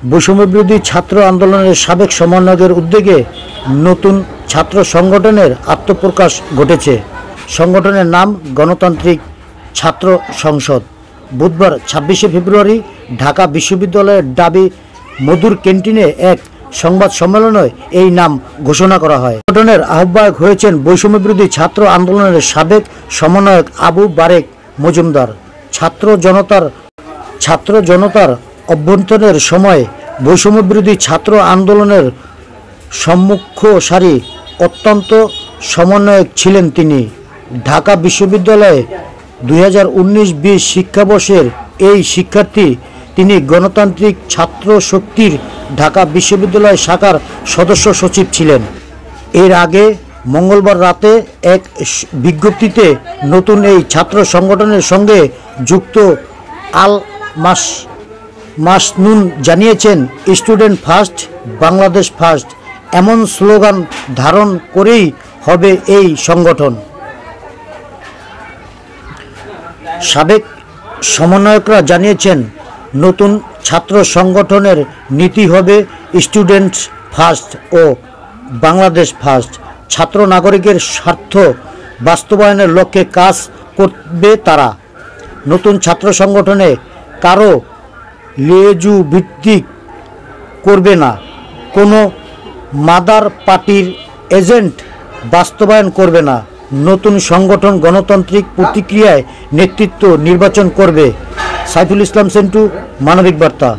বৈষম্যবিরোধী ছাত্র আন্দোলনের সাবেক সমন্বয়কের উদ্যোগে নতুন ছাত্র সংগঠনের আত্মপ্রকাশ ঘটেছে। সংগঠনের নাম গণতান্ত্রিক ছাত্র সংসদ। বুধবার 26শে ফেব্রুয়ারি ঢাকা বিশ্ববিদ্যালয়ের ডাবি মধুর ক্যান্টিনে এক সংবাদ সম্মেলনে এই নাম ঘোষণা করা হয়। সংগঠনের আহ্বায়ক হয়েছেন বৈষম্যবিরোধী ছাত্র আন্দোলনের সাবেক সমন্বয়ক আবু বারেক মজুমদার। ছাত্র জনতার অভ্যুত্থানের সময় বৈষম্যবিরোধী ছাত্র আন্দোলনের সম্মুখ সারি অত্যন্ত সমন্বয়ক ছিলেন তিনি। ঢাকা বিশ্ববিদ্যালয়ে 2019-20 শিক্ষাবর্ষের এই শিক্ষার্থী। তিনি গণতান্ত্রিক ছাত্র শক্তির ঢাকা বিশ্ববিদ্যালয় শাখার সদস্য সচিব ছিলেন। এর আগে মঙ্গলবার রাতে এক বিজ্ঞপ্তিতে নতুন এই ছাত্র সংগঠনের সঙ্গে যুক্ত আল মাসনুন জানিয়েছেন, স্টুডেন্ট ফার্স্ট, বাংলাদেশ ফার্স্ট এমন স্লোগান ধারণ করেই হবে এই সংগঠন। সাবেক সমন্বয়করা জানিয়েছেন, নতুন ছাত্র সংগঠনের নীতি হবে স্টুডেন্টস ফার্স্ট ও বাংলাদেশ ফার্স্ট। ছাত্র নাগরিকের স্বার্থ বাস্তবায়নের লক্ষ্যে কাজ করবে তারা। নতুন ছাত্র সংগঠনে কারো লিয়েজু ভিত্তিক করবে না, কোনো মাদার পার্টির এজেন্ট বাস্তবায়ন করবে না। নতুন সংগঠন গণতান্ত্রিক প্রতিক্রিয়ায় নেতৃত্ব নির্বাচন করবে। সাইফুল ইসলাম সেন্টু, মানবিক বার্তা।